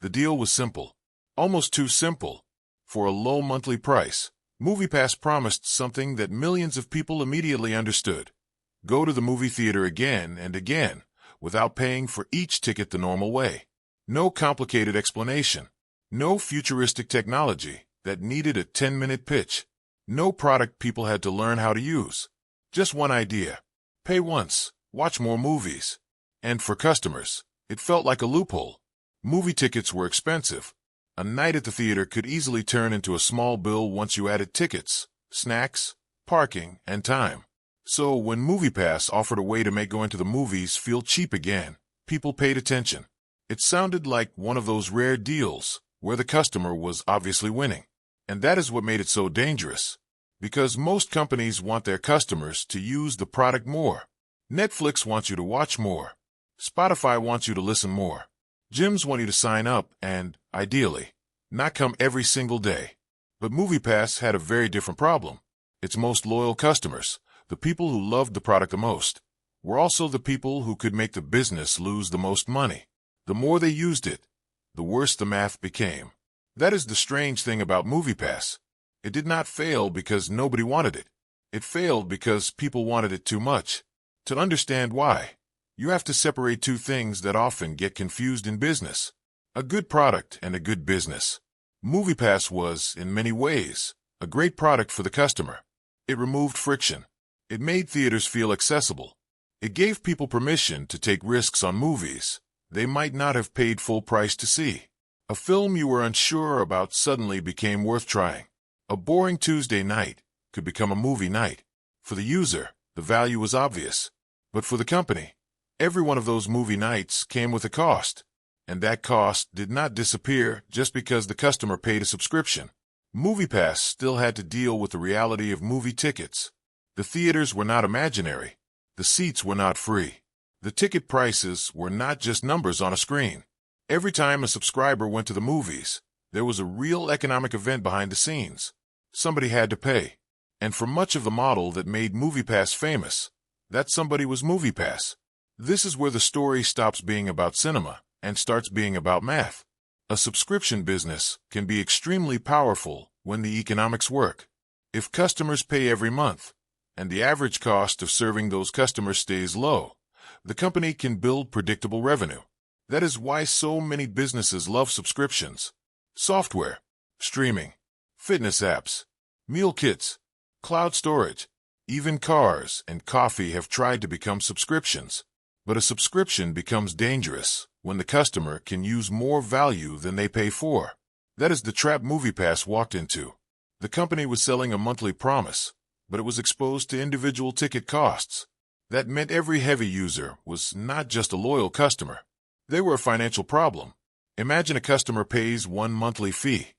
The deal was simple. Almost too simple. For a low monthly price, MoviePass promised something that millions of people immediately understood. Go to the movie theater again and again, without paying for each ticket the normal way. No complicated explanation. No futuristic technology that needed a 10-minute pitch. No product people had to learn how to use. Just one idea. Pay once, watch more movies. And for customers, it felt like a loophole. Movie tickets were expensive. A night at the theater could easily turn into a small bill once you added tickets, snacks, parking, and time. So when MoviePass offered a way to make going to the movies feel cheap again, people paid attention. It sounded like one of those rare deals where the customer was obviously winning. And that is what made it so dangerous. Because most companies want their customers to use the product more. Netflix wants you to watch more. Spotify wants you to listen more. Gyms want you to sign up and, ideally, not come every single day. But MoviePass had a very different problem. Its most loyal customers, the people who loved the product the most, were also the people who could make the business lose the most money. The more they used it, the worse the math became. That is the strange thing about MoviePass. It did not fail because nobody wanted it. It failed because people wanted it too much. To understand why, you have to separate two things that often get confused in business: a good product and a good business. MoviePass was, in many ways, a great product for the customer. It removed friction. It made theaters feel accessible. It gave people permission to take risks on movies they might not have paid full price to see. A film you were unsure about suddenly became worth trying. A boring Tuesday night could become a movie night. For the user, the value was obvious. But for the company, every one of those movie nights came with a cost. And that cost did not disappear just because the customer paid a subscription. MoviePass still had to deal with the reality of movie tickets. The theaters were not imaginary. The seats were not free. The ticket prices were not just numbers on a screen. Every time a subscriber went to the movies, there was a real economic event behind the scenes. Somebody had to pay. And for much of the model that made MoviePass famous, that somebody was MoviePass. This is where the story stops being about cinema and starts being about math. A subscription business can be extremely powerful when the economics work. If customers pay every month, and the average cost of serving those customers stays low, the company can build predictable revenue. That is why so many businesses love subscriptions. Software, streaming, fitness apps, meal kits, cloud storage, even cars and coffee have tried to become subscriptions. But a subscription becomes dangerous when the customer can use more value than they pay for. That is the trap MoviePass walked into. The company was selling a monthly promise, but it was exposed to individual ticket costs. That meant every heavy user was not just a loyal customer. They were a financial problem. Imagine a customer pays one monthly fee,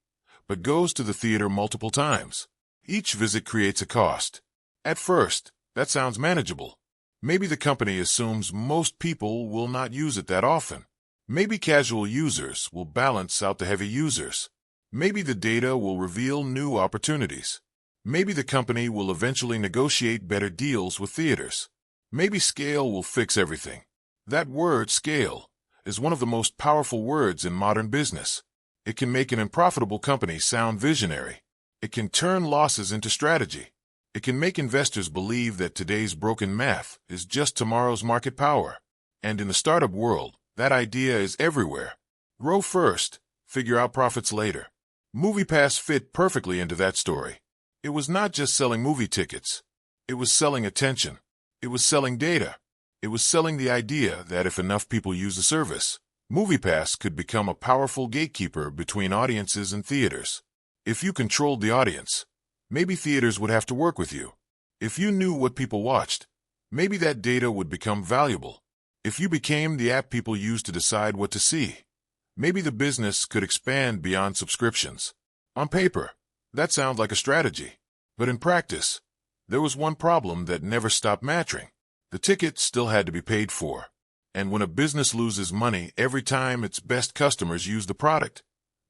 but goes to the theater multiple times. Each visit creates a cost. At first, that sounds manageable. Maybe the company assumes most people will not use it that often. Maybe casual users will balance out the heavy users. Maybe the data will reveal new opportunities. Maybe the company will eventually negotiate better deals with theaters. Maybe scale will fix everything. That word, scale, is one of the most powerful words in modern business. It can make an unprofitable company sound visionary. It can turn losses into strategy. It can make investors believe that today's broken math is just tomorrow's market power. And in the startup world, that idea is everywhere. Grow first, figure out profits later. MoviePass fit perfectly into that story. It was not just selling movie tickets. It was selling attention. It was selling data. It was selling the idea that if enough people use the service, MoviePass could become a powerful gatekeeper between audiences and theaters. If you controlled the audience, maybe theaters would have to work with you. If you knew what people watched, maybe that data would become valuable. If you became the app people use to decide what to see, maybe the business could expand beyond subscriptions. On paper, that sounds like a strategy. But in practice, there was one problem that never stopped mattering. The ticket still had to be paid for. And when a business loses money every time its best customers use the product,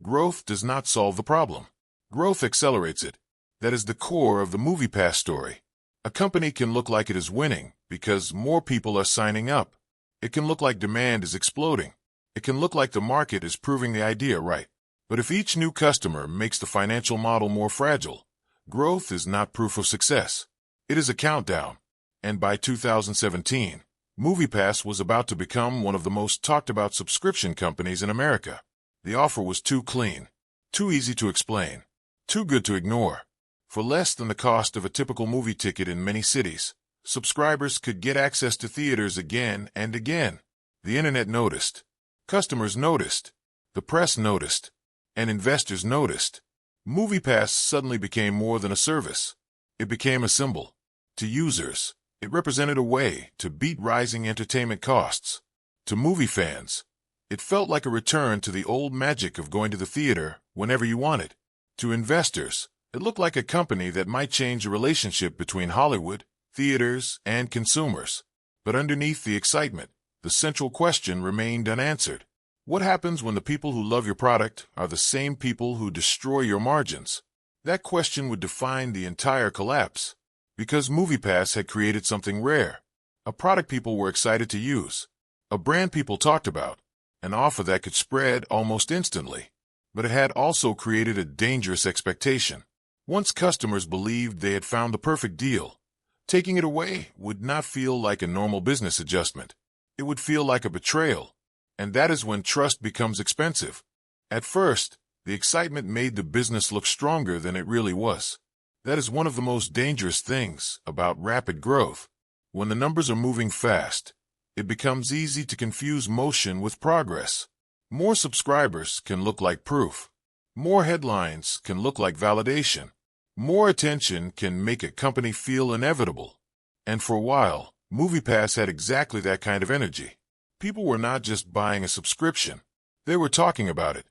growth does not solve the problem. Growth accelerates it. That is the core of the MoviePass story. A company can look like it is winning because more people are signing up. It can look like demand is exploding It can look like the market is proving the idea right. But if each new customer makes the financial model more fragile, growth is not proof of success. It is a countdown. And by 2017, MoviePass was about to become one of the most talked about subscription companies in America. The offer was too clean, too easy to explain, too good to ignore. For less than the cost of a typical movie ticket in many cities, subscribers could get access to theaters again and again. The internet noticed. Customers noticed. The press noticed. And investors noticed. MoviePass suddenly became more than a service. It became a symbol. To users, it represented a way to beat rising entertainment costs. To movie fans, it felt like a return to the old magic of going to the theater whenever you wanted. To investors, it looked like a company that might change the relationship between Hollywood, theaters, and consumers. But underneath the excitement, the central question remained unanswered. What happens when the people who love your product are the same people who destroy your margins? That question would define the entire collapse. Because MoviePass had created something rare. A product people were excited to use. A brand people talked about. An offer that could spread almost instantly. But it had also created a dangerous expectation. Once customers believed they had found the perfect deal, taking it away would not feel like a normal business adjustment. It would feel like a betrayal. And that is when trust becomes expensive. At first, the excitement made the business look stronger than it really was. That is one of the most dangerous things about rapid growth. When the numbers are moving fast, it becomes easy to confuse motion with progress. More subscribers can look like proof. More headlines can look like validation. More attention can make a company feel inevitable. And for a while, MoviePass had exactly that kind of energy. People were not just buying a subscription. They were talking about it.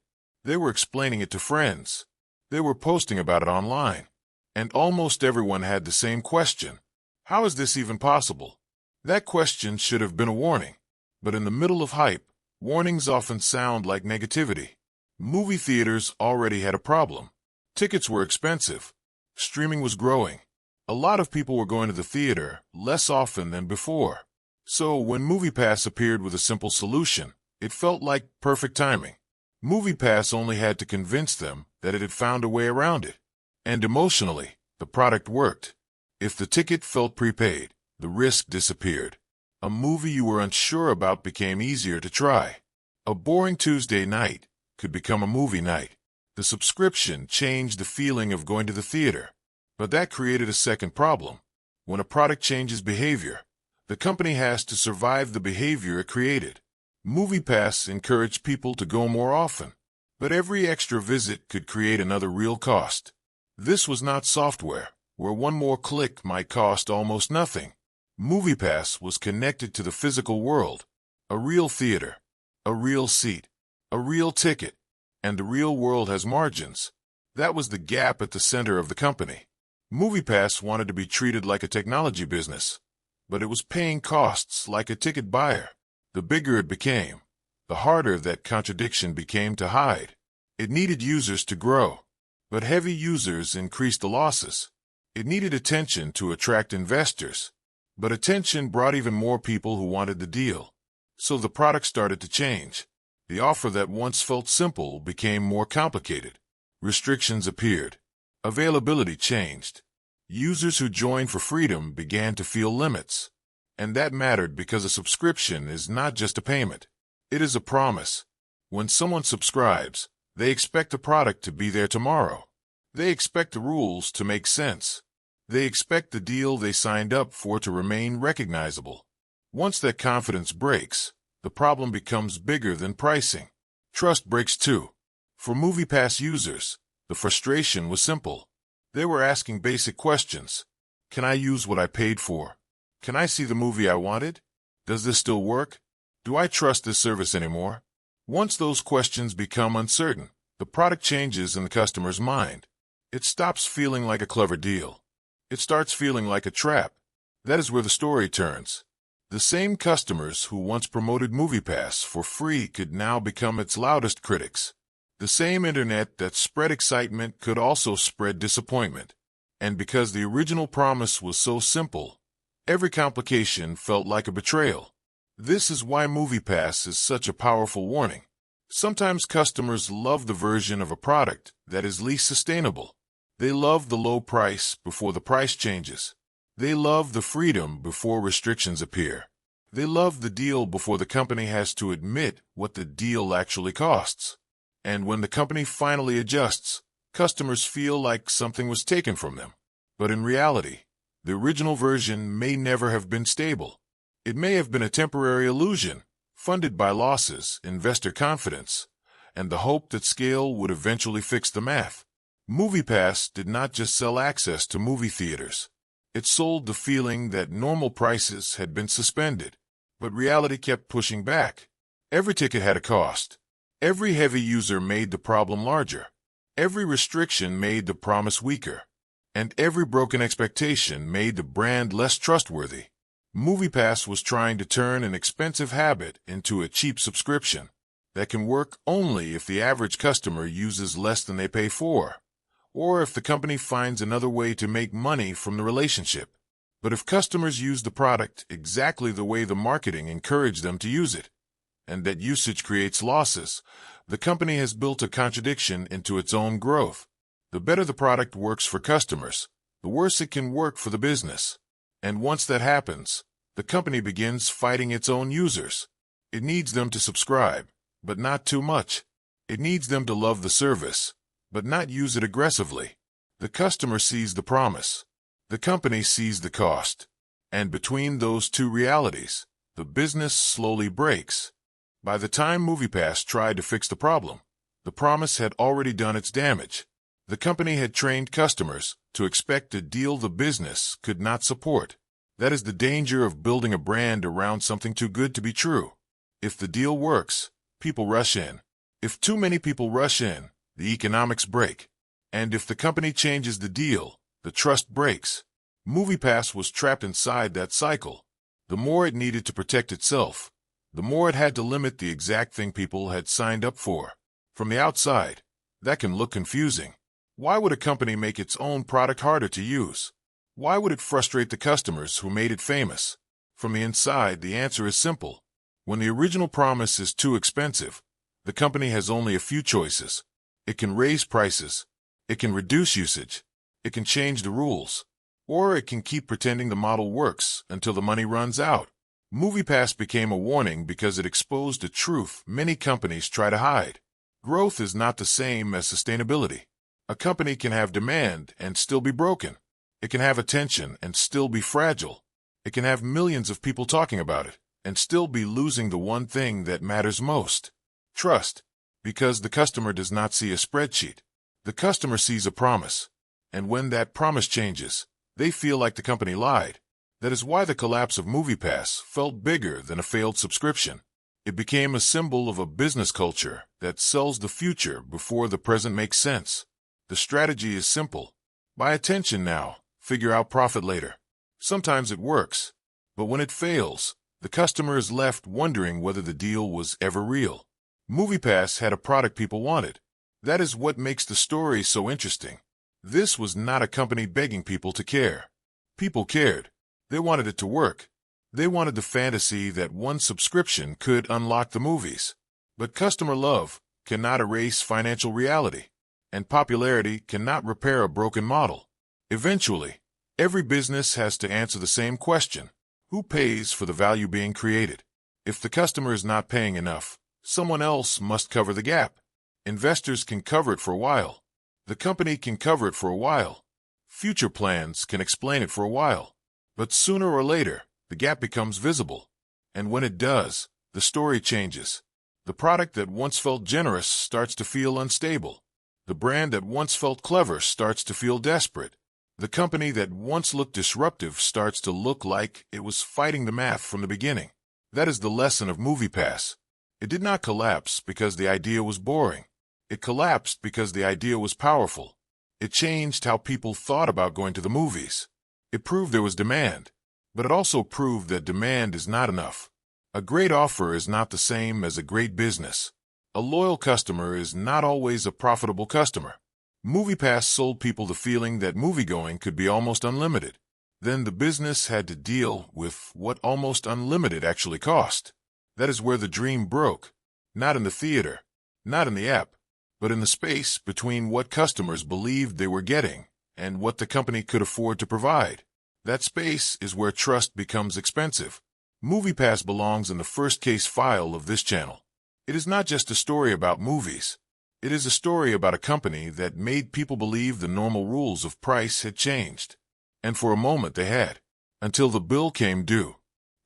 They were explaining it to friends. They were posting about it online. And almost everyone had the same question. How is this even possible? That question should have been a warning. But in the middle of hype, warnings often sound like negativity. Movie theaters already had a problem. Tickets were expensive. Streaming was growing. A lot of people were going to the theater less often than before. So when MoviePass appeared with a simple solution, it felt like perfect timing. MoviePass only had to convince them that it had found a way around it. And emotionally, the product worked. If the ticket felt prepaid, the risk disappeared. A movie you were unsure about became easier to try. A boring Tuesday night could become a movie night. The subscription changed the feeling of going to the theater. But that created a second problem. When a product changes behavior, the company has to survive the behavior it created. MoviePass encouraged people to go more often. But every extra visit could create another real cost. This was not software, where one more click might cost almost nothing. MoviePass was connected to the physical world. A real theater, a real seat, a real ticket, and the real world has margins. That was the gap at the center of the company. MoviePass wanted to be treated like a technology business, but it was paying costs like a ticket buyer. The bigger it became, the harder that contradiction became to hide. It needed users to grow. But heavy users increased the losses. It needed attention to attract investors. But attention brought even more people who wanted the deal. So the product started to change. The offer that once felt simple became more complicated. Restrictions appeared. Availability changed. Users who joined for freedom began to feel limits. And that mattered because a subscription is not just a payment. It is a promise. When someone subscribes, they expect the product to be there tomorrow. They expect the rules to make sense. They expect the deal they signed up for to remain recognizable. Once that confidence breaks, the problem becomes bigger than pricing. Trust breaks too. For MoviePass users, the frustration was simple. They were asking basic questions. Can I use what I paid for? Can I see the movie I wanted? Does this still work? Do I trust this service anymore? Once those questions become uncertain, the product changes in the customer's mind. It stops feeling like a clever deal. It starts feeling like a trap. That is where the story turns. The same customers who once promoted MoviePass for free could now become its loudest critics. The same internet that spread excitement could also spread disappointment. And because the original promise was so simple, every complication felt like a betrayal. This is why MoviePass is such a powerful warning. Sometimes customers love the version of a product that is least sustainable. They love the low price before the price changes. They love the freedom before restrictions appear. They love the deal before the company has to admit what the deal actually costs. And when the company finally adjusts, customers feel like something was taken from them. But in reality, the original version may never have been stable. It may have been a temporary illusion, funded by losses, investor confidence, and the hope that scale would eventually fix the math. MoviePass did not just sell access to movie theaters. It sold the feeling that normal prices had been suspended, but reality kept pushing back. Every ticket had a cost. Every heavy user made the problem larger. Every restriction made the promise weaker. And every broken expectation made the brand less trustworthy. MoviePass was trying to turn an expensive habit into a cheap subscription that can work only if the average customer uses less than they pay for, or if the company finds another way to make money from the relationship. But if customers use the product exactly the way the marketing encouraged them to use it, and that usage creates losses, the company has built a contradiction into its own growth. The better the product works for customers, the worse it can work for the business. And once that happens, the company begins fighting its own users. It needs them to subscribe, but not too much. It needs them to love the service, but not use it aggressively. The customer sees the promise. The company sees the cost. And between those two realities, the business slowly breaks. By the time MoviePass tried to fix the problem, the promise had already done its damage. The company had trained customers to expect a deal the business could not support. That is the danger of building a brand around something too good to be true. If the deal works, people rush in. If too many people rush in, the economics break. And if the company changes the deal, the trust breaks. MoviePass was trapped inside that cycle. The more it needed to protect itself, the more it had to limit the exact thing people had signed up for. From the outside, that can look confusing. Why would a company make its own product harder to use? Why would it frustrate the customers who made it famous? From the inside, the answer is simple. When the original promise is too expensive, the company has only a few choices. It can raise prices. It can reduce usage. It can change the rules. Or it can keep pretending the model works until the money runs out. MoviePass became a warning because it exposed a truth many companies try to hide. Growth is not the same as sustainability. A company can have demand and still be broken. It can have attention and still be fragile. It can have millions of people talking about it and still be losing the one thing that matters most: trust. Because the customer does not see a spreadsheet. The customer sees a promise. And when that promise changes, they feel like the company lied. That is why the collapse of MoviePass felt bigger than a failed subscription. It became a symbol of a business culture that sells the future before the present makes sense. The strategy is simple. Buy attention now, figure out profit later. Sometimes it works, but when it fails, the customer is left wondering whether the deal was ever real. MoviePass had a product people wanted. That is what makes the story so interesting. This was not a company begging people to care. People cared. They wanted it to work. They wanted the fantasy that one subscription could unlock the movies. But customer love cannot erase financial reality, and popularity cannot repair a broken model. Eventually, every business has to answer the same question: who pays for the value being created? If the customer is not paying enough, someone else must cover the gap. Investors can cover it for a while. The company can cover it for a while. Future plans can explain it for a while. But sooner or later, the gap becomes visible. And when it does, the story changes. The product that once felt generous starts to feel unstable. The brand that once felt clever starts to feel desperate. The company that once looked disruptive starts to look like it was fighting the math from the beginning. That is the lesson of MoviePass. It did not collapse because the idea was boring. It collapsed because the idea was powerful. It changed how people thought about going to the movies. It proved there was demand, but it also proved that demand is not enough. A great offer is not the same as a great business. A loyal customer is not always a profitable customer. MoviePass sold people the feeling that moviegoing could be almost unlimited. Then the business had to deal with what almost unlimited actually cost. That is where the dream broke. Not in the theater, not in the app, but in the space between what customers believed they were getting and what the company could afford to provide. That space is where trust becomes expensive. MoviePass belongs in the first case file of this channel. It is not just a story about movies. It is a story about a company that made people believe the normal rules of price had changed. And for a moment they had, until the bill came due.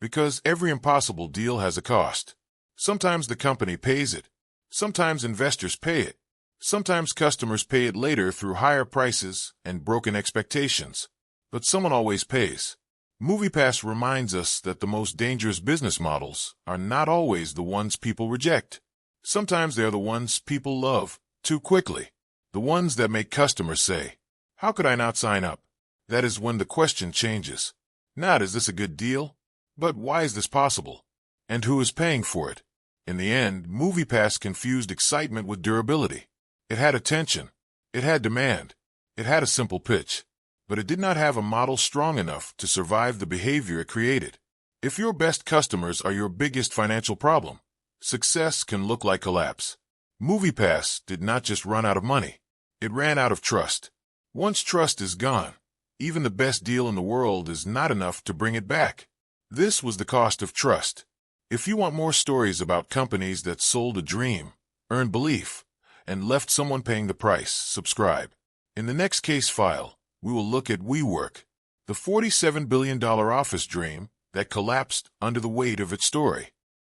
Because every impossible deal has a cost. Sometimes the company pays it. Sometimes investors pay it. Sometimes customers pay it later through higher prices and broken expectations. But someone always pays. MoviePass reminds us that the most dangerous business models are not always the ones people reject. Sometimes they are the ones people love too quickly. The ones that make customers say, "How could I not sign up?" That is when the question changes. Not, "Is this a good deal?" but "Why is this possible? And who is paying for it?" In the end, MoviePass confused excitement with durability. It had attention. It had demand. It had a simple pitch. But it did not have a model strong enough to survive the behavior it created. If your best customers are your biggest financial problem, success can look like collapse. MoviePass did not just run out of money. It ran out of trust. Once trust is gone, even the best deal in the world is not enough to bring it back. This was the cost of trust. If you want more stories about companies that sold a dream, earned belief, and left someone paying the price, subscribe. In the next case file, we will look at WeWork, the $47 billion office dream that collapsed under the weight of its story.